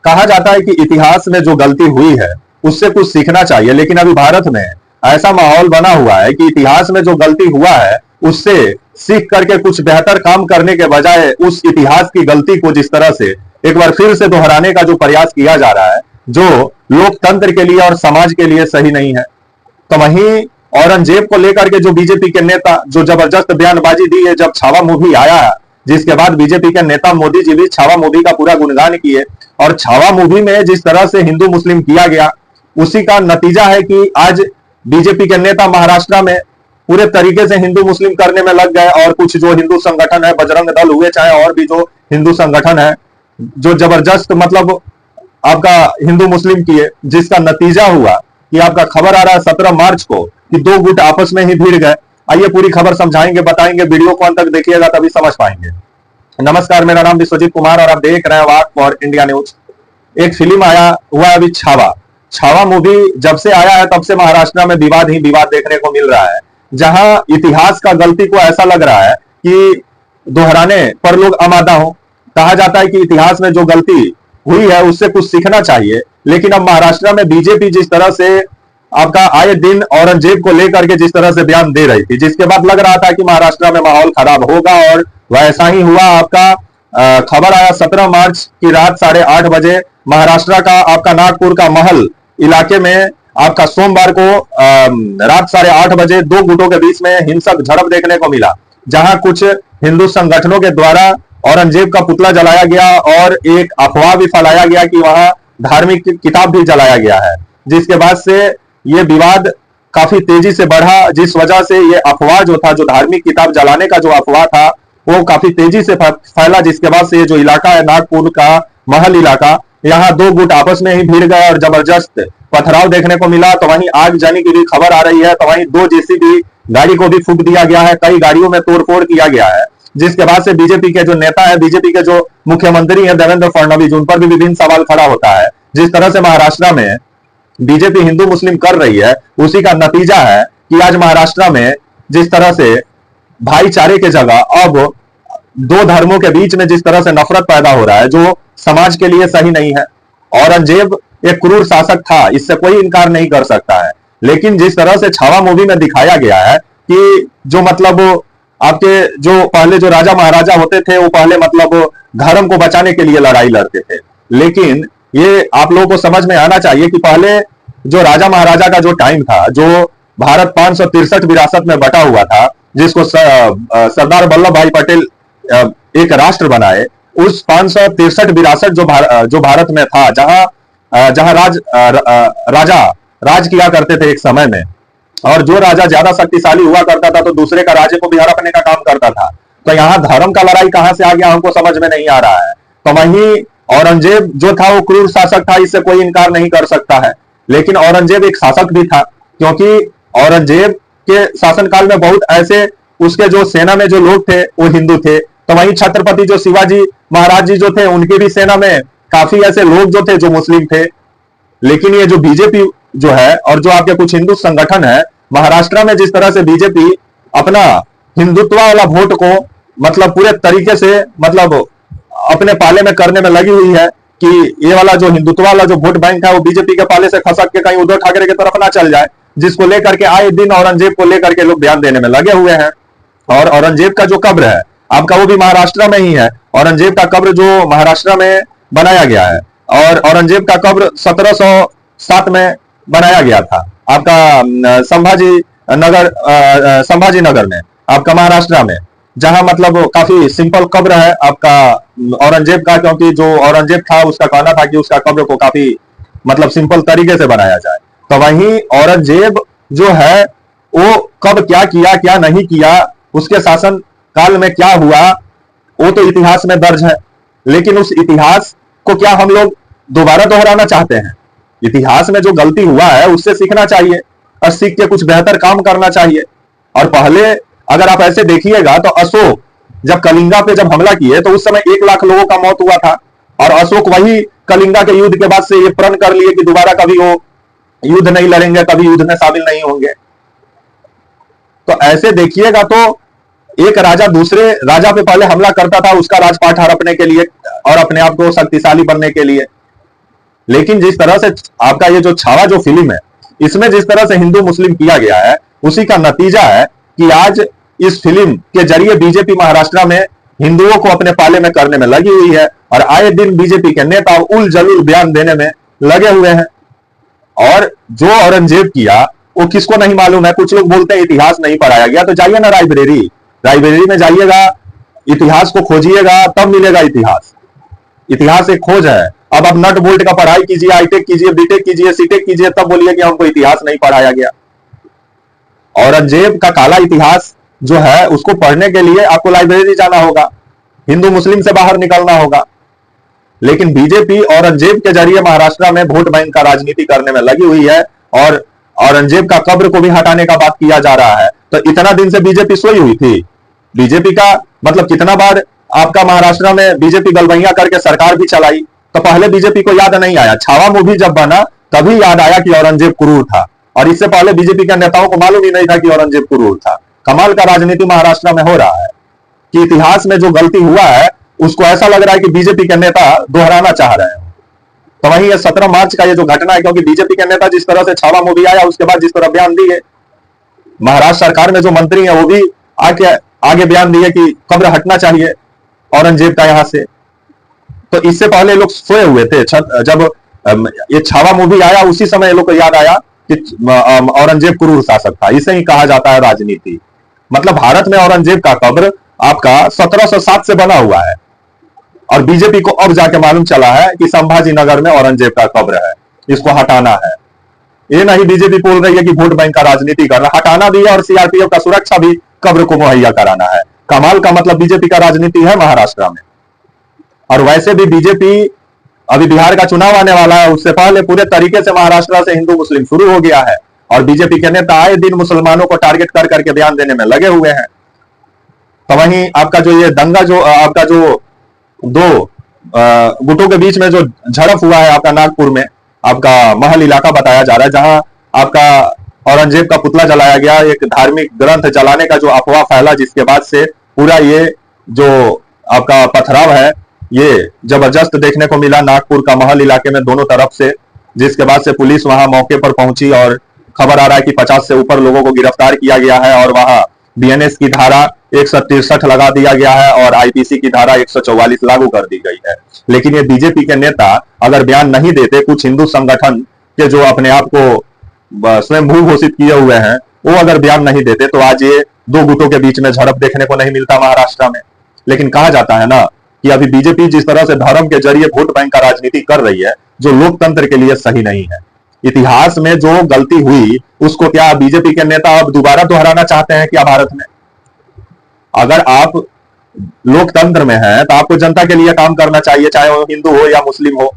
कहा जाता है कि इतिहास में जो गलती हुई है उससे कुछ सीखना चाहिए, लेकिन अभी भारत में ऐसा माहौल बना हुआ है कि इतिहास में जो गलती हुआ है उससे सीख करके कुछ बेहतर काम करने के बजाय उस इतिहास की गलती को जिस तरह से एक बार फिर से दोहराने का जो प्रयास किया जा रहा है, जो लोकतंत्र के लिए और समाज के लिए सही नहीं है। तो वहीं औरंगजेब को लेकर के जो बीजेपी के नेता जो जबरदस्त बयानबाजी दी है जब छावा मूवी आया है, जिसके बाद बीजेपी के नेता मोदी जी भी छावा मूवी का पूरा गुणगान किए, और छावा मूवी में जिस तरह से हिंदू मुस्लिम किया गया उसी का नतीजा है कि आज बीजेपी के नेता महाराष्ट्र में पूरे तरीके से हिंदू मुस्लिम करने में लग गए, और कुछ जो हिंदू संगठन है, बजरंग दल हुए चाहे और भी जो हिंदू संगठन है, जो जबरदस्त मतलब आपका हिंदू मुस्लिम किए, जिसका नतीजा हुआ कि आपका खबर आ रहा है 17 मार्च को कि दो गुट आपस में ही भिड़ गए। आइए पूरी खबर समझाएंगे, बताएंगे, वीडियो को अंत तक देखिएगा तभी समझ पाएंगे। नमस्कार, मेरा नाम विश्वजीत कुमार और आप देख रहे हैं वाक फॉर इंडिया न्यूज। एक फिल्म आया हुआ है अभी छावा। छावा मूवी जब से आया है तब से महाराष्ट्र में विवाद ही विवाद देखने को मिल रहा है, जहां इतिहास का गलती को ऐसा लग रहा है कि दोहराने पर लोग आमादा हो। कहा जाता है कि इतिहास में जो गलती हुई है उससे कुछ सीखना चाहिए, लेकिन अब महाराष्ट्र में बीजेपी जिस तरह से आपका आए दिन औरंगजेब को लेकर के जिस तरह से बयान दे रही थी, जिसके बाद लग रहा था कि महाराष्ट्र में माहौल खराब होगा, और वैसा ही हुआ। आपका खबर आया 17 मार्च की रात 8:30 बजे महाराष्ट्र का आपका नागपुर का महल इलाके में आपका सोमवार को रात 8:30 बजे दो गुटों के बीच में हिंसक झड़प देखने को मिला, जहां कुछ हिंदू संगठनों के द्वारा औरंगजेब का पुतला जलाया गया और एक अफवाह भी फैलाया गया कि वहां धार्मिक किताब भी जलाया गया है, जिसके बाद से ये विवाद काफी तेजी से बढ़ा, जिस वजह से ये अफवाह जो था, जो धार्मिक किताब जलाने का जो अफवाह था वो काफी तेजी से फैला, जिसके बाद से ये जो इलाका है नागपुर का महल इलाका, यहाँ दो गुट आपस में ही भिड़ गए और जबरदस्त पथराव देखने को मिला। तो वहीं आग जाने की भी खबर आ रही है, तो वहीं 2 जेसीबी गाड़ी को भी फूंक दिया गया है, कई गाड़ियों में तोड़फोड़ किया गया है, जिसके बाद से बीजेपी के जो नेता है, बीजेपी के जो मुख्यमंत्री है देवेंद्र फडणवीस, उन पर भी विभिन्न सवाल खड़ा होता है। जिस तरह से महाराष्ट्र में बीजेपी हिंदू मुस्लिम कर रही है उसी का नतीजा है कि आज महाराष्ट्र में जिस तरह से भाईचारे के जगह अब दो धर्मों के बीच में जिस तरह से नफरत पैदा हो रहा है, जो समाज के लिए सही नहीं है। औरंगजेब एक क्रूर शासक था, इससे कोई इनकार नहीं कर सकता है, लेकिन जिस तरह से छावा मूवी में दिखाया गया है कि जो मतलब आपके जो पहले जो राजा महाराजा होते थे वो पहले मतलब धर्म को बचाने के लिए लड़ाई लड़ते थे, लेकिन ये आप लोगों को समझ में आना चाहिए कि पहले जो राजा महाराजा का जो टाइम था, जो भारत 563 विरासत में बटा हुआ था, जिसको सरदार वल्लभ भाई पटेल एक राष्ट्र बनाए, उस 563 विरासत जो भारत में था, जहां राजा राज किया करते थे एक समय में, और जो राजा ज्यादा शक्तिशाली हुआ करता था तो दूसरे का राज्य को भी हड़पने का काम करता था। तो यहाँ धर्म का लड़ाई कहां से आ गया हमको समझ में नहीं आ रहा है। तो वहीं औरंगजेब जो था वो क्रूर शासक था, इससे कोई इनकार नहीं कर सकता है, लेकिन औरंगजेब एक शासक भी था, क्योंकि औरंगजेब के शासनकाल में बहुत ऐसे उसके जो सेना में जो लोग थे वो हिंदू थे। तो वहीं छत्रपति जो शिवाजी महाराज जी जो थे उनकी भी सेना में काफी ऐसे लोग जो थे जो मुस्लिम थे। लेकिन ये जो बीजेपी जो है और जो आपके कुछ हिंदू संगठन है महाराष्ट्र में, जिस तरह से बीजेपी अपना हिंदुत्व वाला वोट को मतलब पूरे तरीके से मतलब अपने पाले में करने में लगी हुई है कि ये वाला जो हिंदुत्व वाला जो वोट बैंक है वो बीजेपी के पाले से खसक के कहीं उद्धव ठाकरे की तरफ ना चल जाए, जिसको लेकर के आए दिन औरंगजेब को लेकर के लोग बयान देने में लगे हुए हैं। और औरंगजेब का जो कब्र है आपका वो भी महाराष्ट्र में ही है। औरंगजेब का कब्र जो महाराष्ट्र में बनाया गया है, और औरंगजेब का कब्र 1707 में बनाया गया था आपका संभाजी नगर में आपका महाराष्ट्र में, जहां मतलब काफी सिंपल कब्र है आपका औरंगजेब का, क्योंकि जो औरंगजेब था उसका कहना था कि उसका कब्र को काफी मतलब सिंपल तरीके से बनाया जाए। तो वहीं औरंगजेब जो है वो कब क्या किया क्या नहीं किया, उसके शासन काल में क्या हुआ, वो तो इतिहास में दर्ज है, लेकिन उस इतिहास को क्या हम लोग दोबारा दोहराना चाहते हैं? इतिहास में जो गलती हुआ है उससे सीखना चाहिए और सीख के कुछ बेहतर काम करना चाहिए। और पहले अगर आप ऐसे देखिएगा तो अशोक जब कलिंगा पे जब हमला किए तो उस समय 1 लाख लोगों का मौत हुआ था, और अशोक वही कलिंगा के युद्ध के बाद से ये प्रण कर लिए कि दोबारा कभी वो युद्ध नहीं लड़ेंगे, कभी युद्ध में शामिल नहीं होंगे। तो ऐसे देखिएगा तो एक राजा दूसरे राजा पे पहले हमला करता था उसका राजपाट हड़पने के लिए और अपने आप को शक्तिशाली बनने के लिए, लेकिन जिस तरह से आपका ये जो छावा जो फिल्म है, इसमें जिस तरह से हिंदू मुस्लिम किया गया है, उसी का नतीजा है कि आज इस फिल्म के जरिए बीजेपी महाराष्ट्र में हिंदुओं को अपने पाले में करने में लगी हुई है और आए दिन बीजेपी के नेता उल जलूल बयान देने में लगे हुए हैं। और जो औरंगजेब किया वो किसको नहीं मालूम है। कुछ लोग बोलते हैं इतिहास नहीं पढ़ाया गया, तो जाइए ना लाइब्रेरी में जाइएगा, इतिहास को खोजिएगा, तब मिलेगा इतिहास। इतिहास एक खोज है। अब आप नट बोल्ट का पढ़ाई कीजिए, हाईटेक कीजिए, बीटेक कीजिए, सीटेक कीजिए, तब बोलिए कि हमको इतिहास नहीं पढ़ाया गया। औरंगजेब का काला इतिहास जो है उसको पढ़ने के लिए आपको लाइब्रेरी जाना होगा, हिंदू मुस्लिम से बाहर निकलना होगा। लेकिन बीजेपी औरंगजेब के जरिए महाराष्ट्र में वोट बैंक का राजनीति करने में लगी हुई है और औरंगजेब का कब्र को भी हटाने का बात किया जा रहा है। तो इतना दिन से बीजेपी सोई हुई थी। बीजेपी का मतलब कितना बार आपका महाराष्ट्र में बीजेपी गलबैया करके सरकार भी चलाई, तो पहले बीजेपी को याद नहीं आया। छावा मूवी जब बना तभी याद आया कि औरंगजेब क्रूर था, और इससे पहले बीजेपी के नेताओं को मालूम ही नहीं था कि औरंगजेब क्रूर था। कमाल का राजनीति महाराष्ट्र में हो रहा है कि इतिहास में जो गलती हुआ है उसको ऐसा लग रहा है कि बीजेपी के नेता दोहराना चाह रहे हैं। तो वहीं ये 17 मार्च का ये जो घटना है, क्योंकि बीजेपी के नेता जिस तरह से छावा मूवी आया उसके बाद जिस तरह बयान दिए, महाराष्ट्र सरकार में जो मंत्री है वो भी आगे बयान दिए कि कब्र हटना चाहिए औरंगजेब का यहां से। तो इससे पहले लोग सोए हुए थे। जब ये छावा मूवी आया उसी समय ये लोग को याद आया कि औरंगजेब क्रूर शासक था। इसे ही कहा जाता है राजनीति। मतलब भारत में औरंगजेब का कब्र आपका 1707 से बना हुआ है और बीजेपी को अब जाके मालूम चला है कि संभाजी नगर में औरंगजेब का कब्र है, इसको हटाना है। ये नहीं बीजेपी बोल रही है कि वोट बैंक का राजनीति करना, हटाना भी है और सीआरपीएफ का सुरक्षा भी कब्र को मुहैया कराना है। कमाल का मतलब बीजेपी का राजनीति है महाराष्ट्र में। और वैसे भी बीजेपी, अभी बिहार का चुनाव आने वाला है, उससे पहले पूरे तरीके से महाराष्ट्र से हिंदू मुस्लिम शुरू हो गया है और बीजेपी के नेता आए दिन मुसलमानों को टारगेट कर करके बयान देने में लगे हुए हैं। तो वहीं आपका जो ये दंगा जो आपका जो दो गुटों के बीच में जो झड़प हुआ है आपका नागपुर में, आपका महल इलाका बताया जा रहा है, जहां आपका औरंगजेब का पुतला जलाया गया, एक धार्मिक ग्रंथ जलाने का जो अफवाह फैला, जिसके बाद से पूरा ये जो आपका पथराव है ये जबरदस्त देखने को मिला नागपुर का महल इलाके में दोनों तरफ से। जिसके बाद से पुलिस वहां मौके पर पहुंची और खबर आ रहा है कि 50 से ऊपर लोगों को गिरफ्तार किया गया है और वहां बीएनएस की धारा 163 लगा दिया गया है और आईपीसी की धारा 144 लागू कर दी गई है। लेकिन ये बीजेपी के नेता अगर बयान नहीं देते, कुछ हिंदू संगठन के जो अपने आप को स्वयं भू घोषित किए हुए हैं, वो अगर बयान नहीं देते तो आज ये दो गुटों के बीच में झड़प देखने को नहीं मिलता महाराष्ट्र में। लेकिन कहा जाता है ना कि अभी बीजेपी जिस तरह से धर्म के जरिए वोट बैंक का राजनीति कर रही है, जो लोकतंत्र के लिए सही नहीं है। इतिहास में जो गलती हुई उसको क्या बीजेपी के नेता अब दोबारा दोहराना चाहते हैं क्या भारत में? अगर आप लोकतंत्र में हैं तो आपको जनता के लिए काम करना चाहिए, चाहे वो हिंदू हो या मुस्लिम हो।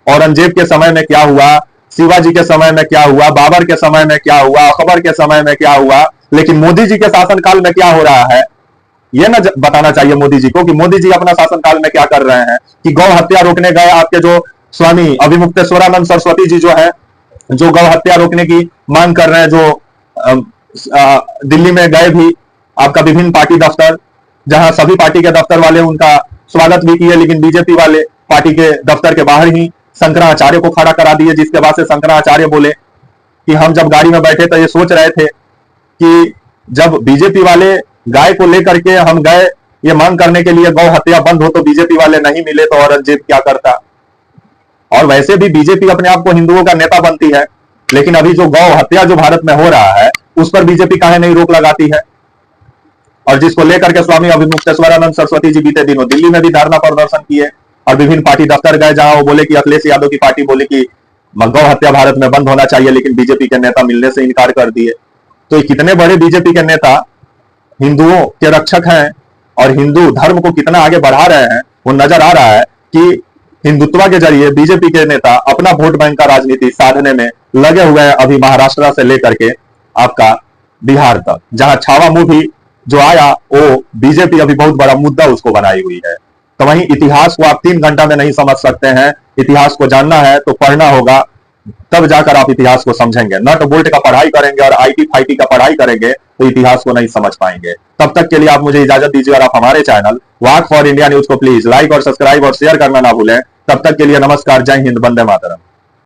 औरंगजेब के समय में क्या हुआ, शिवाजी के समय में क्या हुआ, बाबर के समय में क्या हुआ, अकबर के समय में क्या हुआ, लेकिन मोदी जी के शासनकाल में क्या हो रहा है, यह ना बताना चाहिए मोदी जी को कि मोदी जी अपना शासनकाल में क्या कर रहे हैं। कि गौ हत्या रोकने गए आपके जो स्वामी अभिमुक्तेश्वरानंद सरस्वती जी जो है, जो गौ हत्या रोकने की मांग कर रहे हैं, जो दिल्ली में गए भी आपका विभिन्न पार्टी दफ्तर, जहां सभी पार्टी के दफ्तर वाले उनका स्वागत भी किए, लेकिन बीजेपी वाले पार्टी के दफ्तर के बाहर ही शंकराचार्य को खड़ा करा दिए। जिसके बाद से शंकराचार्य बोले कि हम जब गाड़ी में बैठे तो ये सोच रहे थे कि जब बीजेपी वाले गाय को लेकर के हम गए ये मांग करने के लिए गौ हत्या बंद हो, तो बीजेपी वाले नहीं मिले तो औरंगजेब क्या करता। और वैसे भी बीजेपी अपने आप को हिंदुओं का नेता बनती है, लेकिन अभी जो गौ हत्या जो भारत में हो रहा है उस पर बीजेपी काहे नहीं रोक लगाती है। और जिसको लेकर के स्वामी अभिमुक्तेश्वरानंद सरस्वती जी बीते दिनों दिल्ली में भी धरना प्रदर्शन किए और विभिन्न पार्टी दफ्तर गए, जहां वो बोले कि अखिलेश यादव की पार्टी बोले कि गौ हत्या भारत में बंद होना चाहिए, लेकिन बीजेपी के नेता मिलने से इनकार कर दिए। तो कितने बड़े बीजेपी के नेता हिंदुओं के रक्षक हैं और हिंदू धर्म को कितना आगे बढ़ा रहे हैं, वो नजर आ रहा है कि हिंदुत्व के जरिए बीजेपी के नेता अपना वोट बैंक का राजनीति साधने में लगे हुए हैं। अभी महाराष्ट्र से लेकर के आपका बिहार तक, जहां छावा मूवी जो आया वो बीजेपी अभी बहुत बड़ा मुद्दा उसको बनाई हुई है। तो वहीं इतिहास को आप 3 घंटा में नहीं समझ सकते हैं। इतिहास को जानना है तो पढ़ना होगा, तब जाकर आप इतिहास को समझेंगे। नट बोल्ट का पढ़ाई करेंगे और आईटी फाईटी का पढ़ाई करेंगे तो इतिहास को नहीं समझ पाएंगे। तब तक के लिए आप मुझे इजाजत दीजिए और आप हमारे channel walk for India news को प्लीज लाइक और सब्सक्राइब और शेयर करना ना भूलें। तब तक के लिए नमस्कार, जय हिंद, वंदे मातरम।